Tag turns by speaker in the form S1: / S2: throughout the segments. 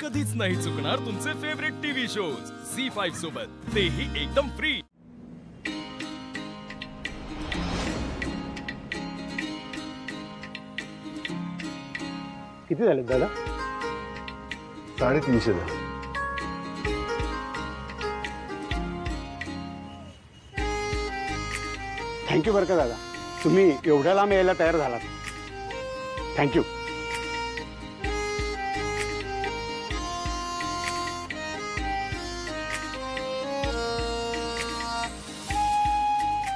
S1: कधीच नाही चुकणार तुमचे फेवरेट टीव्ही शोज झी5 सोबत, तेही एकदम फ्री।
S2: किती झाले दादा?
S3: 350 झाले।
S2: थँक्यू बरं का दादा, तुम्ही एवढ्या लांब यायला तयार झालात। थँक्यू।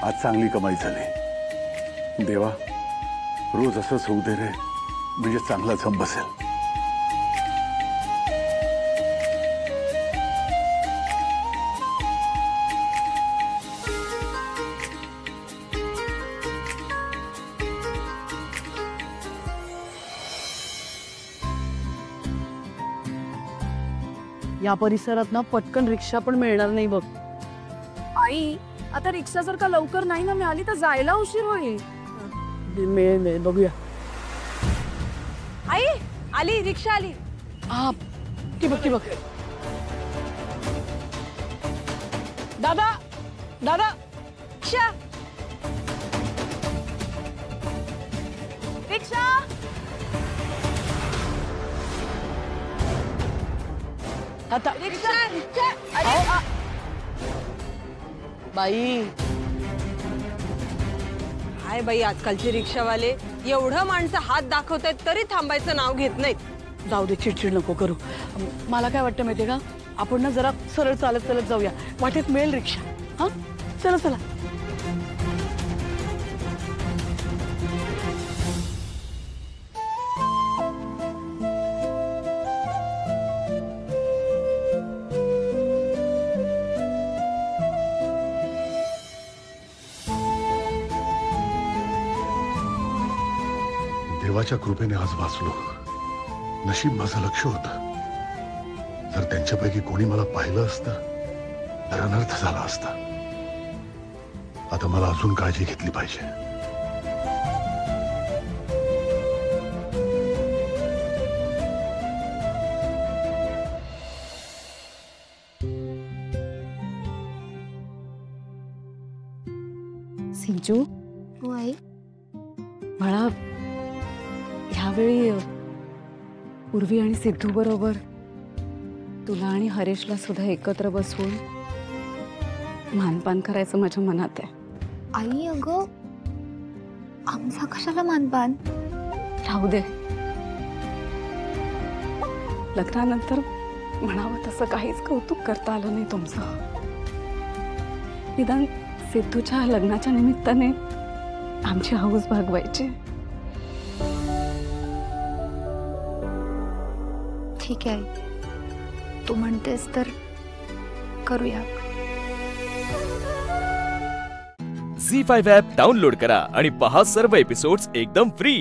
S3: आज चांगली कमाई झाली। देवा, रोज असंच होऊ दे रे, म्हणजे चांगला जम बसेल।
S4: या परिसरात ना पटकन रिक्षा पण मिळणार नाही बघ।
S5: आई, आता रिक्षा जर का लवकर नाही ना मिळाली तर जायला उशीर होईल।
S4: मिळेल बघूया।
S5: आई, आली रिक्षा आली।
S4: हा, ती बघ दादा दादा,
S5: रिक्षा रिक्षा
S4: आता
S5: रिक्षा रिक्षा। अरे
S4: बाई,
S5: हाय बाई, आजकालचे रिक्षावाले एवढं माणसं हात दाखवतायत तरी थांबायचं नाव घेत नाहीत।
S4: जाऊ दे, चिडचिड नको करू। मला काय वाटतं माहितीये का, आपण ना जरा सरळ चालत जाऊया, वाटेत मिळेल रिक्षा। हा, चला चला।
S3: देवाच्या कृपेने आज वाचलो। नशीब माझं लक्ष होतं। जर त्यांच्यापैकी कोणी मला पाहिलं असतं तर अनर्थ झाला असता। आता मला अजून काळजी घेतली पाहिजे।
S4: सिंचू,
S6: हो आई।
S4: बाळा, ह्यावेळी पूर्वी आणि सिद्धू बरोबर तुला आणि हरेशला सुद्धा एकत्र बसवून मानपान करायचं माझ्या मनात आहे।
S6: आई, अगं आमचा कशाला मानपान?
S4: राहू दे, लग्नानंतर म्हणावं तसं काहीच कौतुक करता आलं नाही तुमचं। निदान सिद्धूच्या लग्नाच्या निमित्ताने आमची हौस भागवायची।
S6: ठीक आहे, तू म्हणतेस तर करूया।
S1: झी5 ॲप डाउनलोड करा आणि पहा सर्व एपिसोड्स एकदम फ्री।